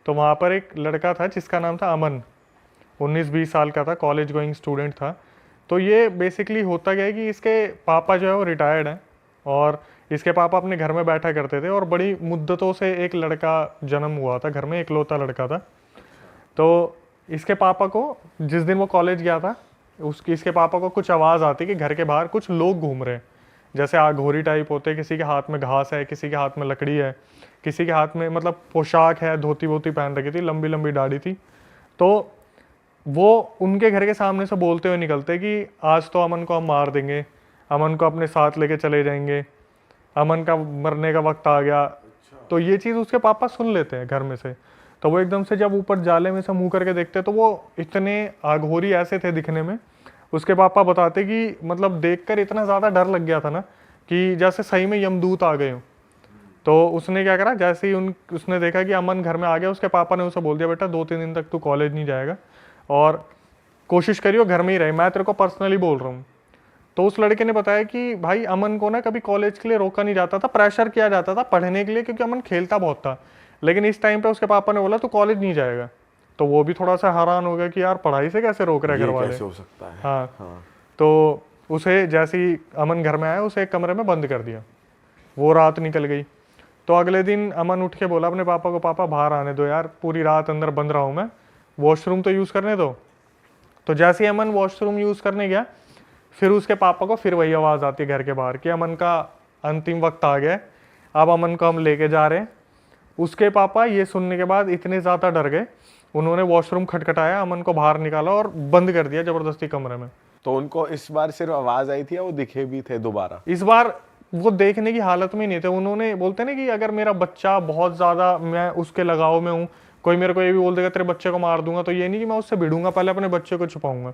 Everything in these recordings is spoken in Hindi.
तो वहाँ पर एक लड़का था जिसका नाम था अमन, 19-20 साल का था, कॉलेज गोइंग स्टूडेंट था। तो ये बेसिकली होता क्या है कि इसके पापा जो है वो रिटायर्ड हैं, और इसके पापा अपने घर में बैठा करते थे, और बड़ी मुद्दतों से एक लड़का जन्म हुआ था घर में, इकलौता लड़का था। तो इसके पापा को जिस दिन वो कॉलेज गया था, इसके पापा को कुछ आवाज़ आती कि घर के बाहर कुछ लोग घूम रहे हैं, जैसे आघोरी टाइप होते, किसी के हाथ में घास है, किसी के हाथ में लकड़ी है, किसी के हाथ में मतलब पोशाक है, धोती वोती पहन रखी थी, लंबी लंबी दाढ़ी थी। तो वो उनके घर के सामने से बोलते हुए निकलते कि आज तो अमन को हम मार देंगे, अमन को अपने साथ लेके चले जाएंगे, अमन का मरने का वक्त आ गया। तो ये चीज़ उसके पापा सुन लेते हैं घर में से। तो वो एकदम से जब ऊपर जाले में से मुंह करके देखते तो वो इतने आघोरी ऐसे थे दिखने में। उसके पापा बताते कि मतलब देखकर इतना ज़्यादा डर लग गया था ना कि जैसे सही में यमदूत आ गए हो। तो उसने क्या करा, जैसे ही उसने देखा कि अमन घर में आ गया, उसके पापा ने उसे बोल दिया, बेटा 2-3 दिन तक तू कॉलेज नहीं जाएगा और कोशिश करियो घर में ही रहे, मैं तेरे को पर्सनली बोल रहा हूँ। तो उस लड़के ने बताया कि भाई अमन को ना कभी कॉलेज के लिए रोका नहीं जाता था, प्रेशर किया जाता था पढ़ने के लिए, क्योंकि अमन खेलता बहुत था। लेकिन इस टाइम पे उसके पापा ने बोला तू कॉलेज नहीं जाएगा। तो वो भी थोड़ा सा हैरान हो गया कि यार पढ़ाई से कैसे रोक रहे घर वाले, कैसे हो सकता है। हाँ। तो उसे जैसे ही अमन घर में आया, उसे एक कमरे में बंद कर दिया। वो रात निकल गई। तो अगले दिन अमन उठ के बोला अपने पापा को, पापा बाहर आने दो यार, पूरी रात अंदर बंद रहा हूँ मैं, वॉशरूम तो यूज़ करने दो। तो जैसे ही अमन वॉशरूम यूज़ करने गया, फिर उसके पापा को फिर वही आवाज़ आती है घर के बाहर कि अमन का अंतिम वक्त आ गया, अब अमन को हम लेके जा रहे हैं। उसके पापा ये सुनने के बाद इतने ज़्यादा डर गए, उन्होंने वॉशरूम खटखटाया, अमन को बाहर निकाला और बंद कर दिया ज़बरदस्ती कमरे में। तो उनको इस बार सिर्फ आवाज़ आई थी या वो दिखे भी थे दोबारा? इस बार वो देखने की हालत में नहीं थे। उन्होंने बोलते ना कि अगर मेरा बच्चा बहुत ज़्यादा, मैं उसके लगाव में हूँ, कोई मेरे को ये भी बोल देगा तेरे बच्चे को मार दूंगा, तो ये नहीं कि मैं उससे भिड़ूंगा, पहले अपने बच्चे को छुपाऊंगा।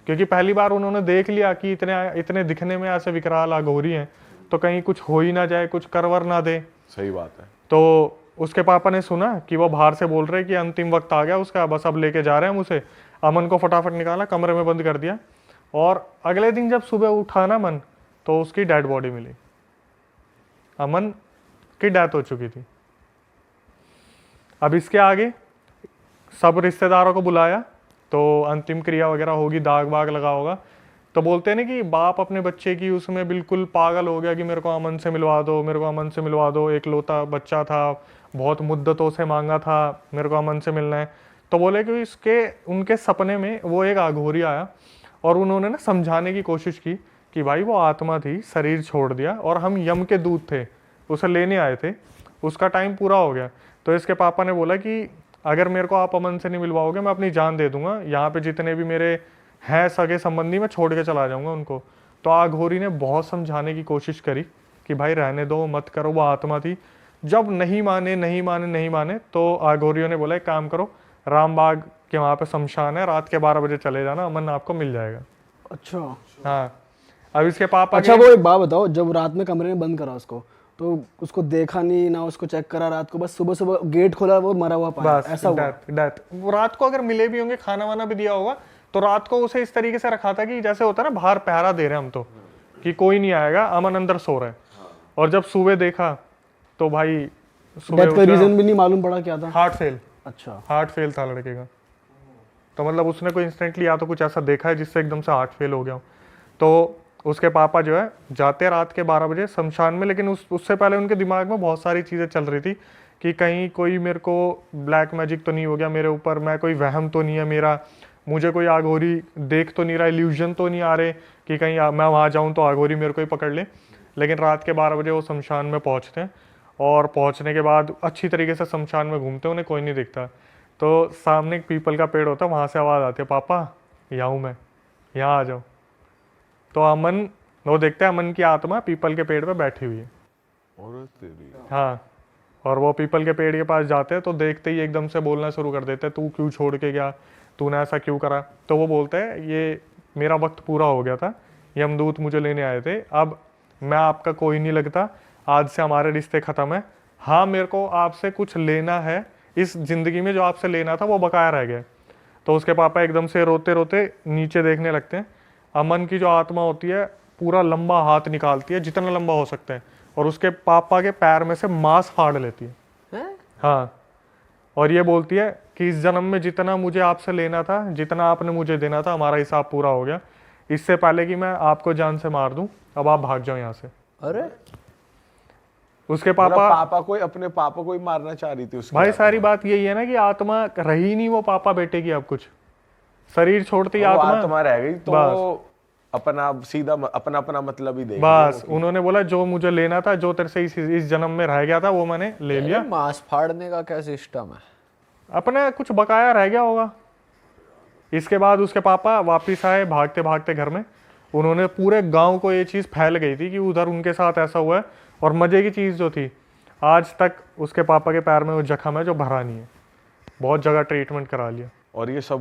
क्योंकि पहली बार उन्होंने देख लिया कि इतने इतने दिखने में ऐसे विकराल अघोरी हैं, तो कहीं कुछ हो ही ना जाए, कुछ करवर ना दे। सही बात है। तो उसके पापा ने सुना कि वो बाहर से बोल रहे कि अंतिम वक्त आ गया उसका, बस अब लेके जा रहे हैं हम उसे। अमन को फटाफट निकाला, कमरे में बंद कर दिया। और अगले दिन जब सुबह उठा ना मन, तो उसकी डेड बॉडी मिली। अमन की डेथ हो चुकी थी। अब इसके आगे सब रिश्तेदारों को बुलाया, तो अंतिम क्रिया वगैरह होगी, दाग वाग लगा होगा। तो बोलते हैं ना कि बाप अपने बच्चे की उसमें बिल्कुल पागल हो गया कि मेरे को अमन से मिलवा दो, मेरे को अमन से मिलवा दो, एक लौता बच्चा था, बहुत मुद्दतों से मांगा था, मेरे को अमन से मिलना है। तो बोले कि इसके उनके सपने में वो एक आघोरी आया, और उन्होंने ना समझाने की कोशिश की कि भाई वो आत्मा थी, शरीर छोड़ दिया, और हम यम के दूत थे, उसे लेने आए थे, उसका टाइम पूरा हो गया। तो इसके पापा ने बोला कि अगर मेरे को आप अमन से नहीं मिलवाओगे, मैं अपनी जान दे दूंगा, यहाँ पे जितने भी मेरे हैं सगे संबंधी, मैं छोड़ के चला जाऊंगा उनको। तो आघोरी ने बहुत समझाने की कोशिश करी कि भाई रहने दो, मत करो, वो आत्मा थी। जब नहीं माने नहीं माने नहीं माने, तो आघोरियों ने बोला एक काम करो, रामबाग के वहाँ पे शमशान है, रात के 12 बजे चले जाना, अमन आपको मिल जाएगा। अच्छा। हाँ। अब इसके पापा अच्छा, वो एक बात बताओ, जब रात में कमरे में बंद करा उसको, तो उसको देखा नहीं ना, उसको चेक करा रात को, बस सुबह सुबह गेट खोला, वो मरा हुआ पाया, बस ऐसा हुआ? डेथ। वो रात को अगर मिले भी होंगे, खाना वाना भी दिया होगा, तो रात को उसे इस तरीके से रखा था कि जैसे होता है ना बाहर पहरा दे रहे हैं हम, तो कि कोई नहीं आएगा, अमन अंदर सो रहा है। और जब सुबह देखा तो भाई डेथ का रीजन भी नहीं मालूम पड़ा क्या था? Heart fail. अच्छा। हार्ट फेल था लड़के का। तो मतलब उसने कोई इंस्टेंटली या तो कुछ ऐसा देखा है जिससे एकदम से हार्ट फेल हो गया। तो उसके पापा जो है जाते रात के 12 बजे शमशान में, लेकिन उससे पहले उनके दिमाग में बहुत सारी चीज़ें चल रही थी कि कहीं कोई मेरे को ब्लैक मैजिक तो नहीं हो गया मेरे ऊपर, मैं कोई वहम तो नहीं है मेरा, मुझे कोई आघोरी देख तो नहीं रहा, इल्यूजन तो नहीं आ रहे कि कहीं मैं वहाँ जाऊँ तो आघोरी मेरे को ही पकड़ ले। लेकिन रात के 12 बजे वो शमशान में पहुँचते हैं, और पहुँचने के बाद अच्छी तरीके से शमशान में घूमते हैं, उन्हें कोई नहीं दिखता। तो सामने एक पीपल का पेड़ होता है, वहाँ से आवाज़ आती है, पापा यहाँ हूँ मैं, यहाँ आ जाओ। तो अमन, वो देखते हैं अमन की आत्मा पीपल के पेड़ पे बैठी हुई है। हाँ। और वो पीपल के पेड़ के पास जाते हैं, तो देखते ही एकदम से बोलना शुरू कर देते हैं, तू क्यों छोड़ के गया, तूने ऐसा क्यों करा। तो वो बोलते हैं ये मेरा वक्त पूरा हो गया था, यमदूत मुझे लेने आए थे, अब मैं आपका कोई नहीं लगता, आज से हमारे रिश्ते ख़त्म है। हाँ, मेरे को आपसे कुछ लेना है, इस ज़िंदगी में जो आपसे लेना था वो बकाया रह गया। तो उसके पापा एकदम से रोते रोते नीचे देखने लगते हैं। अमन की जो आत्मा होती है पूरा लंबा हाथ निकालती है, जितना लंबा हो सकता है, और उसके पापा के पैर में से मांस फाड़ लेती है। हाँ। और ये बोलती है कि इस जन्म में जितना मुझे आपसे लेना था, जितना आपने मुझे देना था, हमारा हिसाब पूरा हो गया। इससे पहले कि मैं आपको जान से मार दूं, अब आप भाग जाओ यहाँ से। अरे उसके मतलब पापा, अपने पापा को ही मारना चाह रही थी उसकी भाई आत्मा। सारी बात यही है ना कि आत्मा रही नहीं वो पापा बेटे की, अब कुछ शरीर छोड़ती वो आत्मा आत्मा रह गई तो बस। वो अपना सीधा अपना अपना मतलब ही देगी। बस उन्होंने बोला जो मुझे लेना था, जो तेरे से इस जन्म में रह गया था, वो मैंने ले लिया। मांस फाड़ने का क्या सिस्टम है? अपना कुछ बकाया रह गया होगा। इसके बाद उसके पापा वापिस आए भागते भागते घर में। उन्होंने पूरे गांव को ये चीज़ फैल गई थी कि उधर उनके साथ ऐसा हुआ है। और मज़े की चीज़ जो थी, आज तक उसके पापा के पैर में वो जख्म है जो भरा नहीं है। बहुत जगह ट्रीटमेंट करा लिया। और ये सब